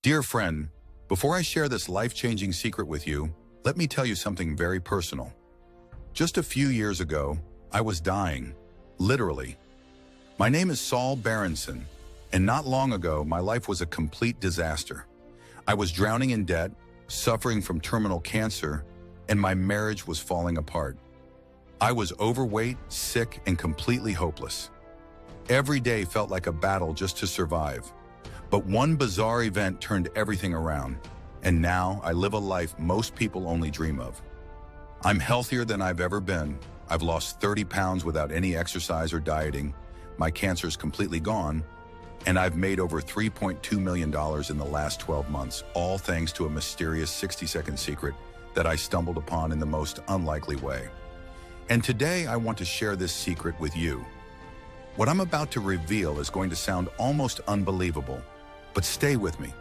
Dear friend, before I share this life-changing secret with you, let me tell you something very personal. Just a few years ago, I was dying, literally. My name is Saul Berenson, and not long ago, my life was a complete disaster. I was drowning in debt, suffering from terminal cancer, and my marriage was falling apart. I was overweight, sick, and completely hopeless. Every day felt like a battle just to survive. But one bizarre event turned everything around, and now I live a life most people only dream of. I'm healthier than I've ever been. I've lost 30 pounds without any exercise or dieting. My cancer's completely gone, and I've made over $3.2 million in the last 12 months, all thanks to a mysterious 60-second secret that I stumbled upon in the most unlikely way. And today I want to share this secret with you. What I'm about to reveal is going to sound almost unbelievable, but stay with me,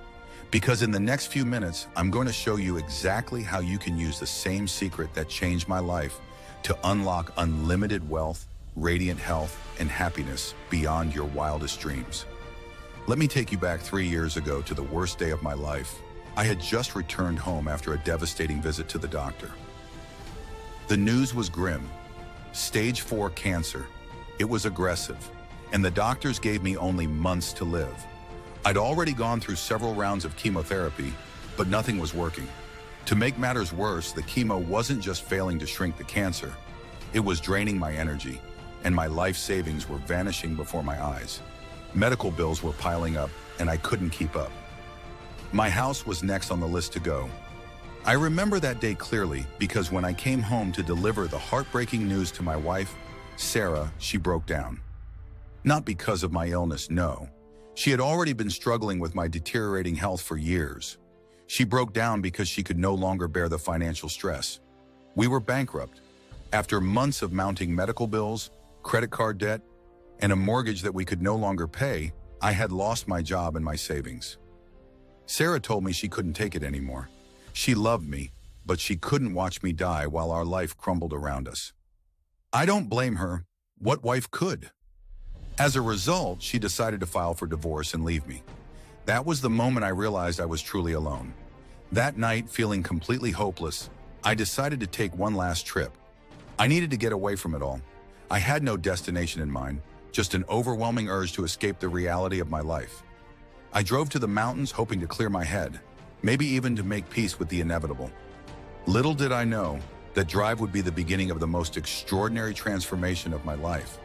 because in the next few minutes, I'm going to show you exactly how you can use the same secret that changed my life to unlock unlimited wealth, radiant health, and happiness beyond your wildest dreams. Let me take you back 3 years ago to the worst day of my life. I had just returned home after a devastating visit to the doctor. The news was grim. Stage 4 cancer. It was aggressive, and the doctors gave me only months to live. I'd already gone through several rounds of chemotherapy, but nothing was working. To make matters worse, the chemo wasn't just failing to shrink the cancer. It was draining my energy, and my life savings were vanishing before my eyes. Medical bills were piling up, and I couldn't keep up. My house was next on the list to go. I remember that day clearly because when I came home to deliver the heartbreaking news to my wife, Sarah, she broke down. Not because of my illness, no. She had already been struggling with my deteriorating health for years. She broke down because she could no longer bear the financial stress. We were bankrupt. After months of mounting medical bills, credit card debt, and a mortgage that we could no longer pay, I had lost my job and my savings. Sarah told me she couldn't take it anymore. She loved me, but she couldn't watch me die while our life crumbled around us. I don't blame her. What wife could? As a result, she decided to file for divorce and leave me. That was the moment I realized I was truly alone. That night, feeling completely hopeless, I decided to take one last trip. I needed to get away from it all. I had no destination in mind, just an overwhelming urge to escape the reality of my life. I drove to the mountains hoping to clear my head, maybe even to make peace with the inevitable. Little did I know that drive would be the beginning of the most extraordinary transformation of my life.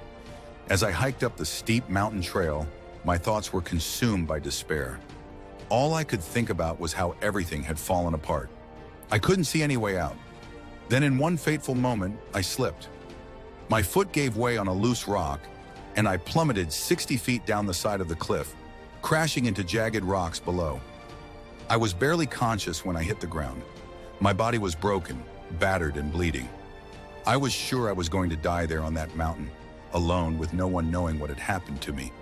As I hiked up the steep mountain trail, my thoughts were consumed by despair. All I could think about was how everything had fallen apart. I couldn't see any way out. Then in one fateful moment, I slipped. My foot gave way on a loose rock, and I plummeted 60 feet down the side of the cliff, crashing into jagged rocks below. I was barely conscious when I hit the ground. My body was broken, battered, and bleeding. I was sure I was going to die there on that mountain, alone with no one knowing what had happened to me.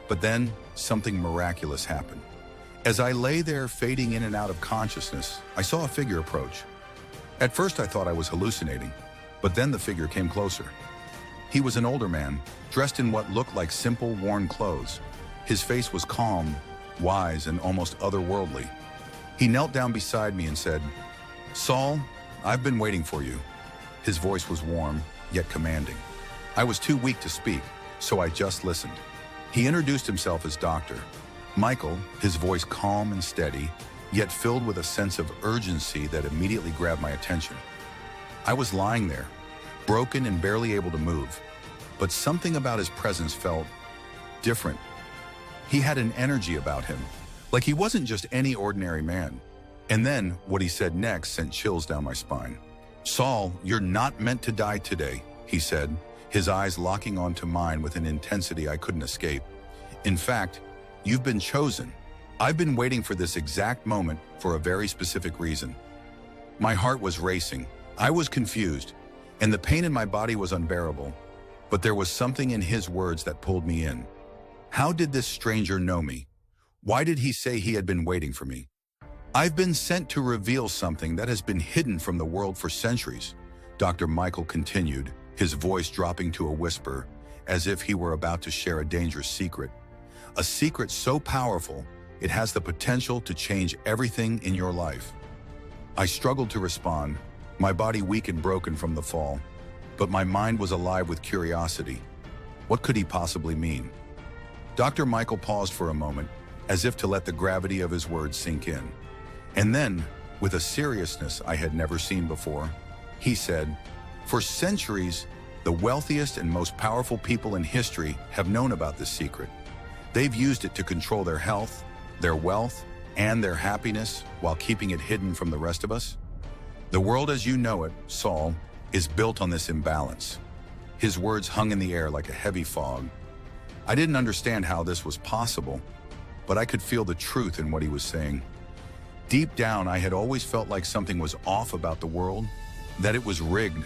But then, something miraculous happened. As I lay there fading in and out of consciousness, I saw a figure approach. At first I thought I was hallucinating, but then the figure came closer. He was an older man, dressed in what looked like simple, worn clothes. His face was calm, wise, and almost otherworldly. He knelt down beside me and said, "Saul, I've been waiting for you." His voice was warm, yet commanding. I was too weak to speak, so I just listened. He introduced himself as Dr. Michael, his voice calm and steady, yet filled with a sense of urgency that immediately grabbed my attention. I was lying there, broken and barely able to move, but something about his presence felt different. He had an energy about him, like he wasn't just any ordinary man. And then, what he said next sent chills down my spine. "Saul, you're not meant to die today," he said, his eyes locking onto mine with an intensity I couldn't escape. "In fact, you've been chosen. I've been waiting for this exact moment for a very specific reason." My heart was racing. I was confused, and the pain in my body was unbearable. But there was something in his words that pulled me in. How did this stranger know me? Why did he say he had been waiting for me? "I've been sent to reveal something that has been hidden from the world for centuries," Dr. Michael continued, his voice dropping to a whisper, as if he were about to share a dangerous secret. A secret so powerful It has the potential to change everything in your life. I struggled to respond, my body weak and broken from the fall, but my mind was alive with curiosity. What could he possibly mean? Dr. Michael paused for a moment, as if to let the gravity of his words sink in. And then, with a seriousness I had never seen before, he said, "For centuries, the wealthiest and most powerful people in history have known about this secret. They've used it to control their health, their wealth, and their happiness while keeping it hidden from the rest of us. The world as you know it, Saul, is built on this imbalance." His words hung in the air like a heavy fog. I didn't understand how this was possible, but I could feel the truth in what he was saying. Deep down, I had always felt like something was off about the world, that it was rigged,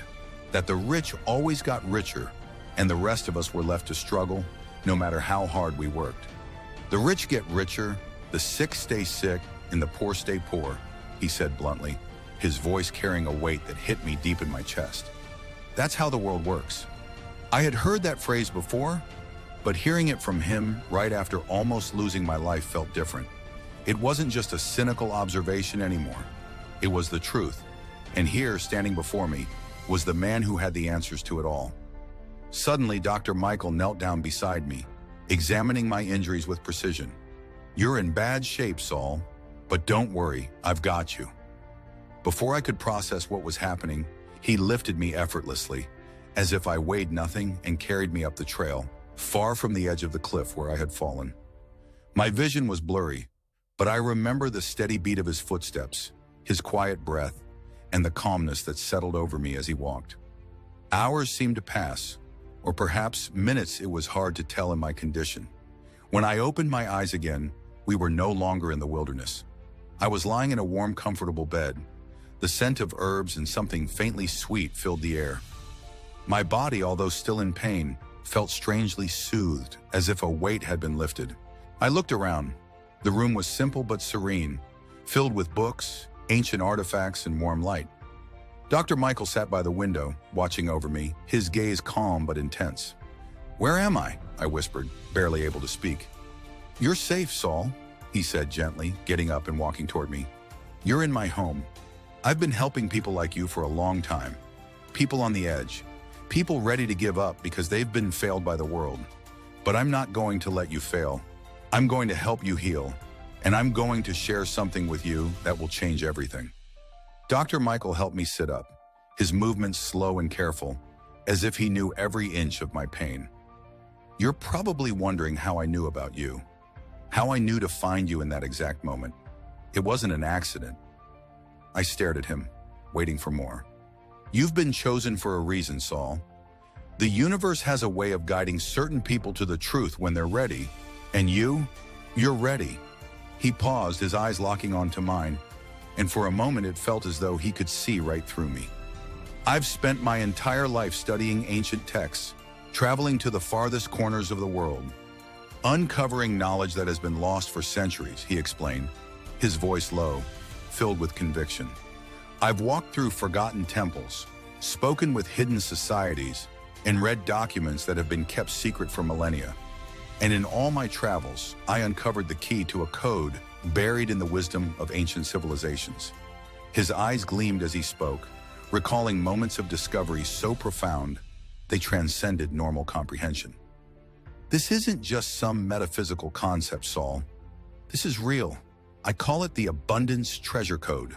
that the rich always got richer, and the rest of us were left to struggle, no matter how hard we worked. "The rich get richer, the sick stay sick, and the poor stay poor," he said bluntly, his voice carrying a weight that hit me deep in my chest. That's how the world works. I had heard that phrase before, but hearing it from him right after almost losing my life felt different. It wasn't just a cynical observation anymore. It was the truth. And here, standing before me, was the man who had the answers to it all. Suddenly, Dr. Michael knelt down beside me, examining my injuries with precision. "You're in bad shape, Saul, but don't worry, I've got you." Before I could process what was happening, he lifted me effortlessly, as if I weighed nothing, and carried me up the trail, far from the edge of the cliff where I had fallen. My vision was blurry, but I remember the steady beat of his footsteps, his quiet breath, and the calmness that settled over me as he walked. Hours seemed to pass, or perhaps minutes. It was hard to tell in my condition. When I opened my eyes again, we were no longer in the wilderness. I was lying in a warm, comfortable bed. The scent of herbs and something faintly sweet filled the air. My body, although still in pain, felt strangely soothed, as if a weight had been lifted. I looked around. The room was simple but serene, filled with books, ancient artifacts, and warm light. Dr. Michael sat by the window, watching over me, his gaze calm but intense. "Where am I?" I whispered, barely able to speak. "You're safe, Saul," he said gently, getting up and walking toward me. "You're in my home. I've been helping people like you for a long time. People on the edge. People ready to give up because they've been failed by the world. But I'm not going to let you fail. I'm going to help you heal. And I'm going to share something with you that will change everything." Dr. Michael helped me sit up, his movements slow and careful, as if he knew every inch of my pain. "You're probably wondering how I knew about you, how I knew to find you in that exact moment. It wasn't an accident." I stared at him, waiting for more. "You've been chosen for a reason, Saul. The universe has a way of guiding certain people to the truth when they're ready, and you're ready." He paused, his eyes locking onto mine, and for a moment it felt as though he could see right through me. "I've spent my entire life studying ancient texts, traveling to the farthest corners of the world, uncovering knowledge that has been lost for centuries," he explained, his voice low, filled with conviction. "I've walked through forgotten temples, spoken with hidden societies, and read documents that have been kept secret for millennia. And in all my travels, I uncovered the key to a code buried in the wisdom of ancient civilizations." His eyes gleamed as he spoke, recalling moments of discovery so profound they transcended normal comprehension. "This isn't just some metaphysical concept, Saul. This is real. I call it the abundance treasure code."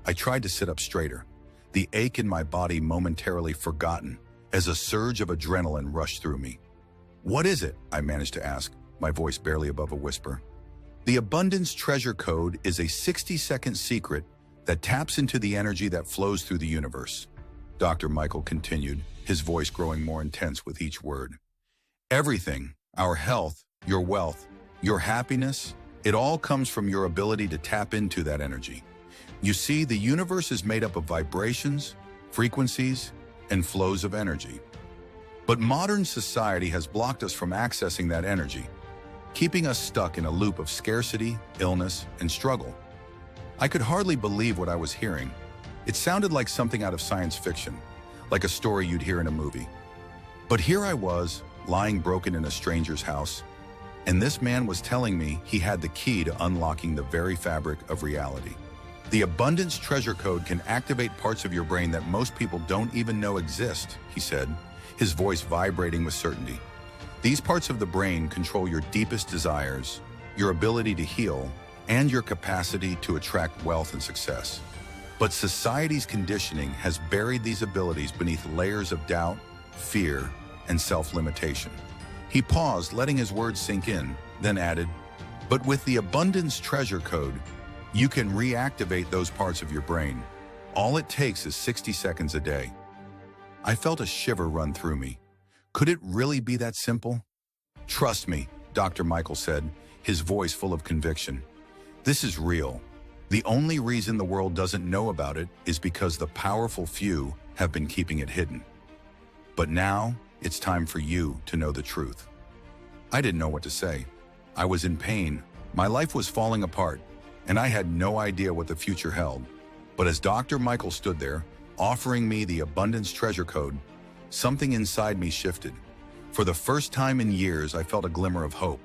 I tried to sit up straighter, the ache in my body momentarily forgotten as a surge of adrenaline rushed through me. "What is it?" I managed to ask, my voice barely above a whisper. "The abundance treasure code is a 60-second secret that taps into the energy that flows through the universe," Dr. Michael continued, his voice growing more intense with each word. "Everything, our health, your wealth, your happiness, it all comes from your ability to tap into that energy. You see, the universe is made up of vibrations, frequencies, and flows of energy. But modern society has blocked us from accessing that energy, keeping us stuck in a loop of scarcity, illness, and struggle." I could hardly believe what I was hearing. It sounded like something out of science fiction, like a story you'd hear in a movie. But here I was, lying broken in a stranger's house, And this man was telling me he had the key to unlocking the very fabric of reality. The abundance treasure code can activate parts of your brain that most people don't even know exist, he said, his voice vibrating with certainty. These parts of the brain control your deepest desires, your ability to heal, and your capacity to attract wealth and success. But society's conditioning has buried these abilities beneath layers of doubt, fear, and self-limitation. He paused, letting his words sink in, then added, "But with the abundance treasure code, you can reactivate those parts of your brain. All it takes is 60 seconds a day." I felt a shiver run through me. Could it really be that simple? "Trust me," Dr. Michael said, his voice full of conviction. "This is real. The only reason the world doesn't know about it is because the powerful few have been keeping it hidden. But now, it's time for you to know the truth." I didn't know what to say. I was in pain. My life was falling apart, and I had no idea what the future held. But as Dr. Michael stood there, offering me the abundance treasure code, something inside me shifted. For the first time in years, I felt a glimmer of hope.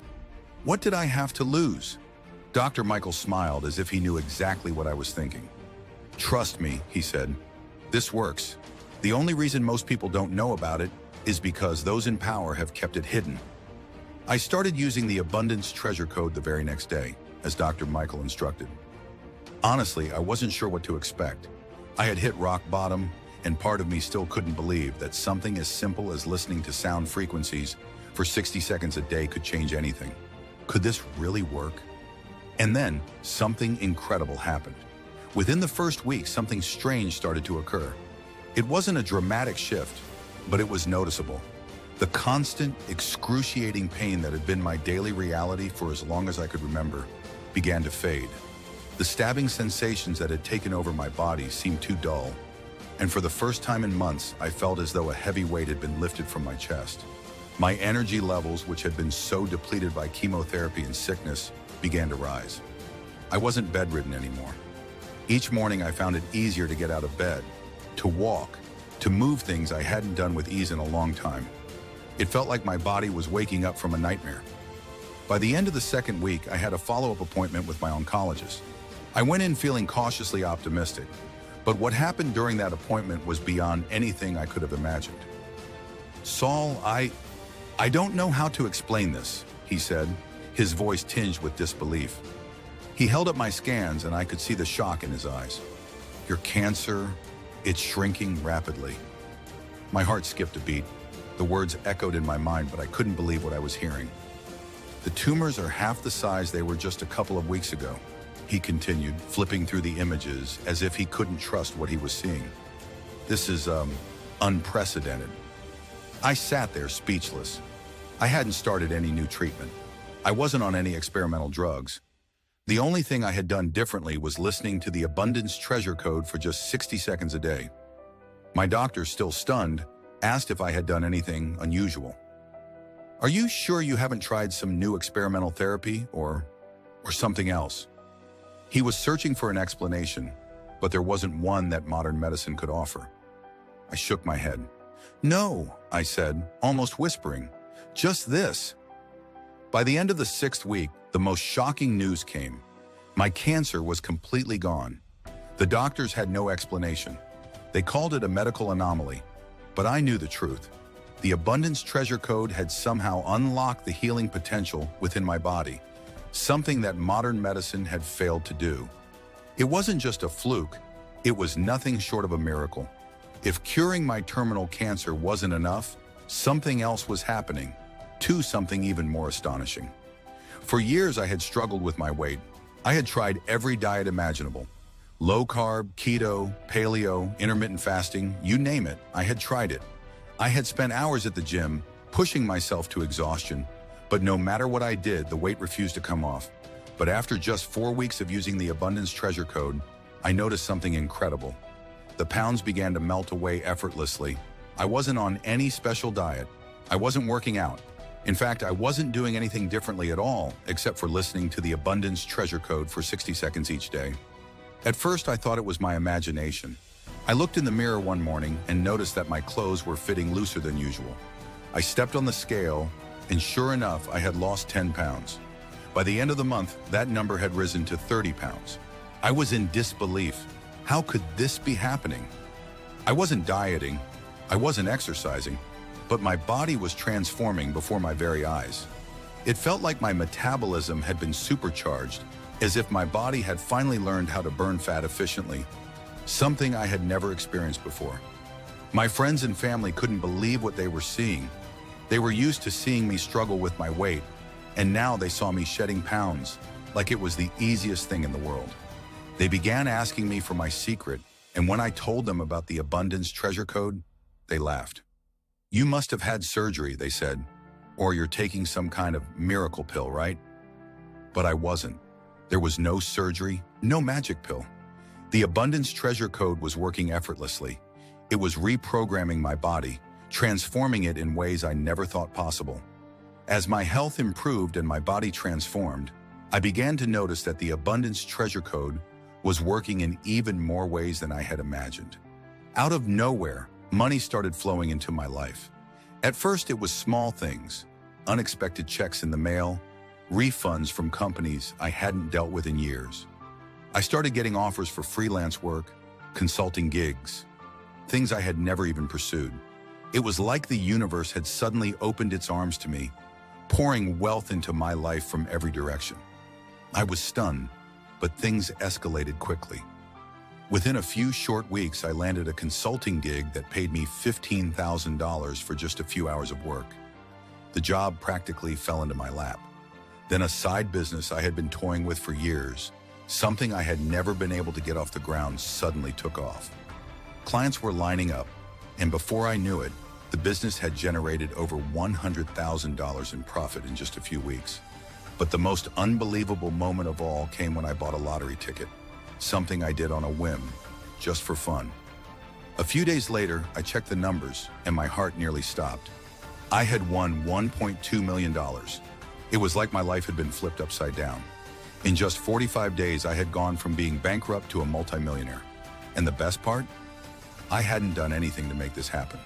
What did I have to lose? Dr. Michael smiled as if he knew exactly what I was thinking. "Trust me," he said. "This works. The only reason most people don't know about it is because those in power have kept it hidden." I started using the abundance treasure code the very next day, as Dr. Michael instructed. Honestly, I wasn't sure what to expect. I had hit rock bottom, and part of me still couldn't believe that something as simple as listening to sound frequencies for 60 seconds a day could change anything. Could this really work? And then, something incredible happened. Within the first week, something strange started to occur. It wasn't a dramatic shift, but it was noticeable. The constant, excruciating pain that had been my daily reality for as long as I could remember began to fade. The stabbing sensations that had taken over my body seemed too dull, and for the first time in months, I felt as though a heavy weight had been lifted from my chest. My energy levels, which had been so depleted by chemotherapy and sickness, began to rise. I wasn't bedridden anymore. Each morning, I found it easier to get out of bed, to walk, to move things I hadn't done with ease in a long time. It felt like my body was waking up from a nightmare. By the end of the second week, I had a follow-up appointment with my oncologist. I went in feeling cautiously optimistic, but what happened during that appointment was beyond anything I could have imagined. "Saul, I don't know how to explain this," he said, his voice tinged with disbelief. He held up my scans and I could see the shock in his eyes. "Your cancer, it's shrinking rapidly." My heart skipped a beat. The words echoed in my mind, but I couldn't believe what I was hearing. "The tumors are half the size they were just a couple of weeks ago," he continued, flipping through the images as if he couldn't trust what he was seeing. "This is, unprecedented." I sat there speechless. I hadn't started any new treatment. I wasn't on any experimental drugs. The only thing I had done differently was listening to the abundance treasure code for just 60 seconds a day. My doctor, still stunned, asked if I had done anything unusual. "Are you sure you haven't tried some new experimental therapy or something else?" He was searching for an explanation, but there wasn't one that modern medicine could offer. I shook my head. "No," I said, almost whispering, "just this." By the end of the 6th week, the most shocking news came. My cancer was completely gone. The doctors had no explanation. They called it a medical anomaly, but I knew the truth. The abundance treasure code had somehow unlocked the healing potential within my body, something that modern medicine had failed to do. It wasn't just a fluke, it was nothing short of a miracle. If curing my terminal cancer wasn't enough, something else was happening, to something even more astonishing. For years, I had struggled with my weight. I had tried every diet imaginable. Low carb, keto, paleo, intermittent fasting, you name it, I had tried it. I had spent hours at the gym, pushing myself to exhaustion, but no matter what I did, the weight refused to come off. But after just 4 weeks of using the abundance treasure code, I noticed something incredible. The pounds began to melt away effortlessly. I wasn't on any special diet. I wasn't working out. In fact, I wasn't doing anything differently at all, except for listening to the abundance treasure code for 60 seconds each day. At first, I thought it was my imagination. I looked in the mirror one morning and noticed that my clothes were fitting looser than usual. I stepped on the scale, and sure enough, I had lost 10 pounds. By the end of the month, that number had risen to 30 pounds. I was in disbelief. How could this be happening? I wasn't dieting, I wasn't exercising, but my body was transforming before my very eyes. It felt like my metabolism had been supercharged, as if my body had finally learned how to burn fat efficiently, something I had never experienced before. My friends and family couldn't believe what they were seeing. They were used to seeing me struggle with my weight, and now they saw me shedding pounds like it was the easiest thing in the world. They began asking me for my secret, and when I told them about the abundance treasure code, they laughed. "You must have had surgery," they said, "or you're taking some kind of miracle pill, right?" But I wasn't. There was no surgery, no magic pill. The abundance treasure code was working effortlessly. It was reprogramming my body, transforming it in ways I never thought possible. As my health improved and my body transformed, I began to notice that the abundance treasure code was working in even more ways than I had imagined. Out of nowhere, money started flowing into my life. At first, it was small things, unexpected checks in the mail, refunds from companies I hadn't dealt with in years. I started getting offers for freelance work, consulting gigs, things I had never even pursued. It was like the universe had suddenly opened its arms to me, pouring wealth into my life from every direction. I was stunned, but things escalated quickly. Within a few short weeks, I landed a consulting gig that paid me $15,000 for just a few hours of work. The job practically fell into my lap. Then a side business I had been toying with for years, something I had never been able to get off the ground, suddenly took off. Clients were lining up, and before I knew it, the business had generated over $100,000 in profit in just a few weeks. But the most unbelievable moment of all came when I bought a lottery ticket, something I did on a whim, just for fun. A few days later, I checked the numbers, and my heart nearly stopped. I had won $1.2 million. It was like my life had been flipped upside down. In just 45 days, I had gone from being bankrupt to a multimillionaire. And the best part? I hadn't done anything to make this happen.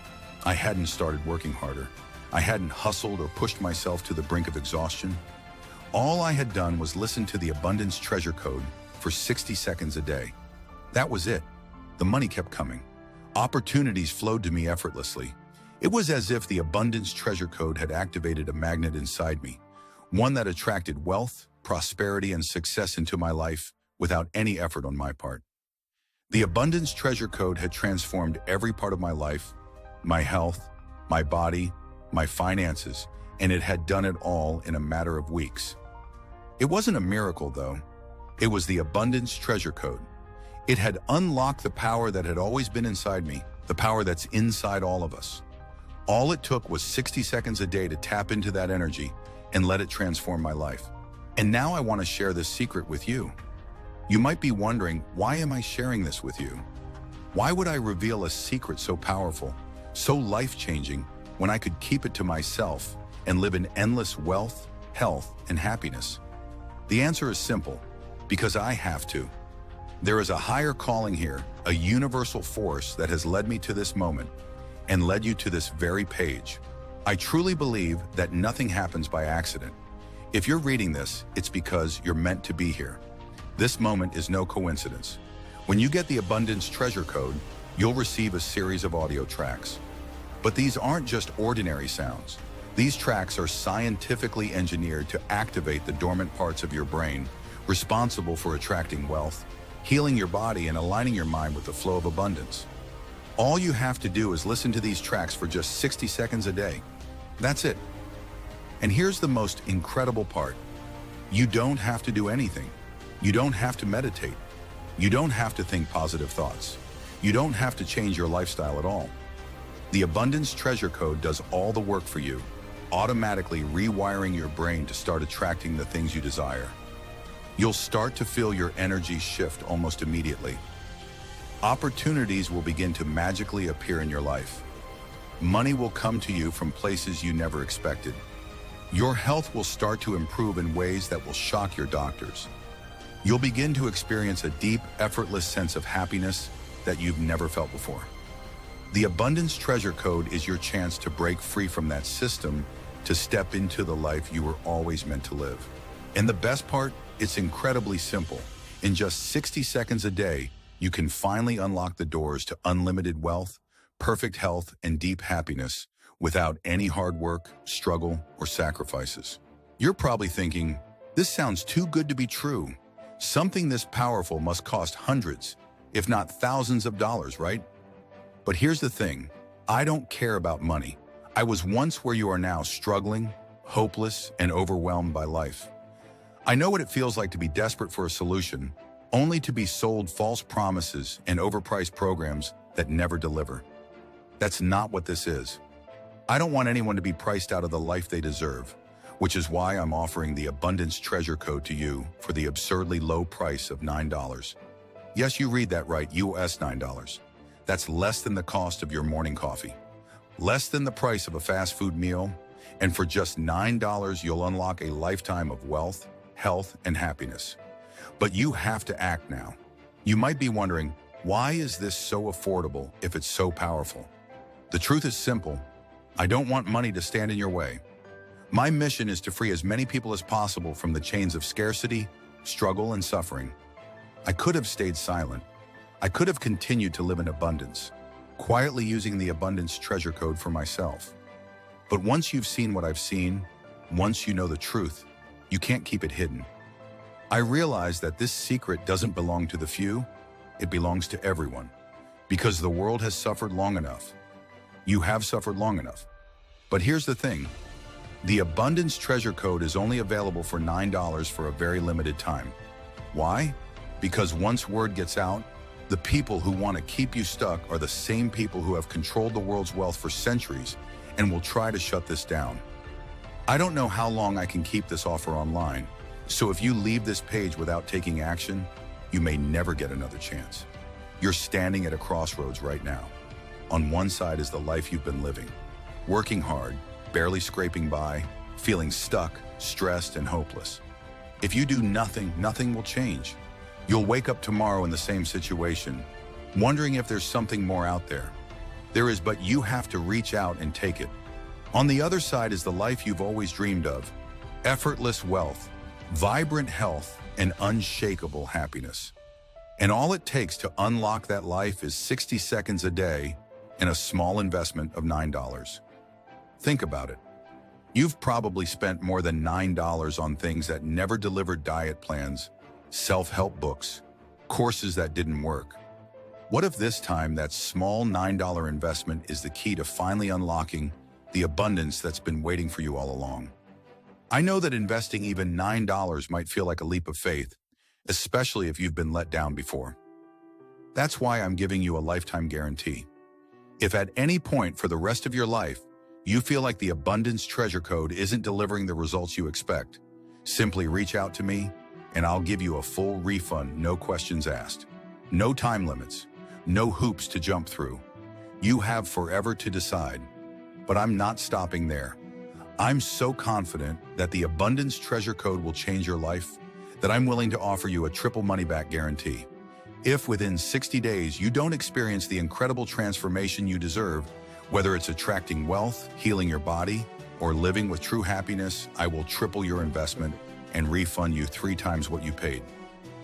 I hadn't started working harder. I hadn't hustled or pushed myself to the brink of exhaustion. All I had done was listen to the abundance treasure code for 60 seconds a day. That was it. The money kept coming. Opportunities flowed to me effortlessly. It was as if the abundance treasure code had activated a magnet inside me, one that attracted wealth, prosperity, and success into my life without any effort on my part. The abundance treasure code had transformed every part of my life, my health, my body, my finances, and it had done it all in a matter of weeks. It wasn't a miracle, though. It was the abundance treasure code. It had unlocked the power that had always been inside me, the power that's inside all of us. All it took was 60 seconds a day to tap into that energy and let it transform my life. And now I want to share this secret with you. You might be wondering, why am I sharing this with you? Why would I reveal a secret so powerful, so life-changing, when I could keep it to myself and live in endless wealth, health, and happiness? The answer is simple, because I have to. There is a higher calling here, a universal force that has led me to this moment and led you to this very page. I truly believe that nothing happens by accident. If you're reading this, it's because you're meant to be here. This moment is no coincidence. When you get the abundance treasure code, you'll receive a series of audio tracks. But these aren't just ordinary sounds. These tracks are scientifically engineered to activate the dormant parts of your brain, responsible for attracting wealth, healing your body, and aligning your mind with the flow of abundance. All you have to do is listen to these tracks for just 60 seconds a day. That's it. And here's the most incredible part. You don't have to do anything. You don't have to meditate. You don't have to think positive thoughts. You don't have to change your lifestyle at all. The abundance treasure code does all the work for you, automatically rewiring your brain to start attracting the things you desire. You'll start to feel your energy shift almost immediately. Opportunities will begin to magically appear in your life. Money will come to you from places you never expected. Your health will start to improve in ways that will shock your doctors. You'll begin to experience a deep, effortless sense of happiness that you've never felt before. The abundance treasure code is your chance to break free from that system to step into the life you were always meant to live. And the best part, it's incredibly simple. In just 60 seconds a day, you can finally unlock the doors to unlimited wealth, perfect health, and deep happiness without any hard work, struggle, or sacrifices. You're probably thinking, this sounds too good to be true. Something this powerful must cost hundreds, if not thousands of dollars, right? But here's the thing, I don't care about money. I was once where you are now, struggling, hopeless, and overwhelmed by life. I know what it feels like to be desperate for a solution, only to be sold false promises and overpriced programs that never deliver. That's not what this is. I don't want anyone to be priced out of the life they deserve, which is why I'm offering the Abundance Treasure Code to you for the absurdly low price of $9. Yes, you read that right, US $9. That's less than the cost of your morning coffee, less than the price of a fast food meal, and for just $9, you'll unlock a lifetime of wealth, health, and happiness. But you have to act now. You might be wondering, why is this so affordable if it's so powerful? The truth is simple. I don't want money to stand in your way. My mission is to free as many people as possible from the chains of scarcity, struggle, and suffering. I could have stayed silent. I could have continued to live in abundance, quietly using the Abundance Treasure Code for myself. But once you've seen what I've seen, once you know the truth, you can't keep it hidden. I realize that this secret doesn't belong to the few, it belongs to everyone. Because the world has suffered long enough. You have suffered long enough. But here's the thing. The Abundance Treasure Code is only available for $9 for a very limited time. Why? Because once word gets out, the people who want to keep you stuck are the same people who have controlled the world's wealth for centuries and will try to shut this down. I don't know how long I can keep this offer online, so if you leave this page without taking action, you may never get another chance. You're standing at a crossroads right now. On one side is the life you've been living, working hard, barely scraping by, feeling stuck, stressed, and hopeless. If you do nothing, nothing will change. You'll wake up tomorrow in the same situation, wondering if there's something more out there. There is, but you have to reach out and take it. On the other side is the life you've always dreamed of, effortless wealth, vibrant health, and unshakable happiness. And all it takes to unlock that life is 60 seconds a day and a small investment of $9. Think about it. You've probably spent more than $9 on things that never delivered: diet plans, self-help books, courses that didn't work. What if this time that small $9 investment is the key to finally unlocking the abundance that's been waiting for you all along? I know that investing even $9 might feel like a leap of faith, especially if you've been let down before. That's why I'm giving you a lifetime guarantee. If at any point for the rest of your life, you feel like the Abundance Treasure Code isn't delivering the results you expect, simply reach out to me and I'll give you a full refund, no questions asked. No time limits, no hoops to jump through. You have forever to decide. But I'm not stopping there. I'm so confident that the Abundance Treasure Code will change your life that I'm willing to offer you a triple money-back guarantee. If within 60 days you don't experience the incredible transformation you deserve, whether it's attracting wealth, healing your body, or living with true happiness, I will triple your investment and refund you 3 times what you paid.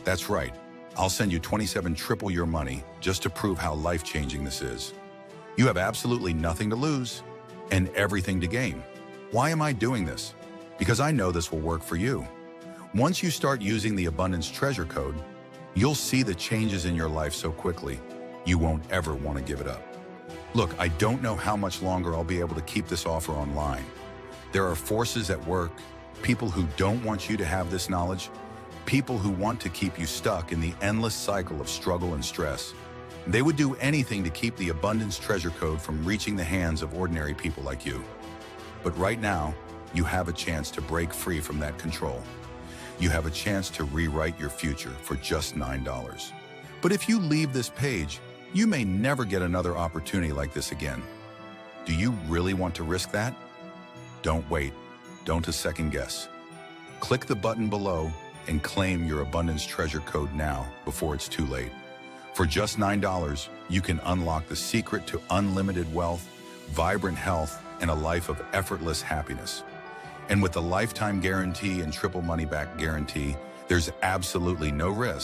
That's right. I'll send you 27 triple your money just to prove how life-changing this is. You have absolutely nothing to lose and everything to gain. Why am I doing this? Because I know this will work for you. Once you start using the Abundance Treasure Code, you'll see the changes in your life so quickly, you won't ever want to give it up. Look, I don't know how much longer I'll be able to keep this offer online. There are forces at work, people who don't want you to have this knowledge, people who want to keep you stuck in the endless cycle of struggle and stress. They would do anything to keep the Abundance Treasure Code from reaching the hands of ordinary people like you. But right now, you have a chance to break free from that control. You have a chance to rewrite your future for just $9. But if you leave this page, you may never get another opportunity like this again. Do you really want to risk that? Don't wait. Don't second guess. Click the button below and claim your Abundance Treasure Code now before it's too late. For just $9, you can unlock the secret to unlimited wealth, vibrant health, and a life of effortless happiness. And with the lifetime guarantee and triple money back guarantee, there's absolutely no risk.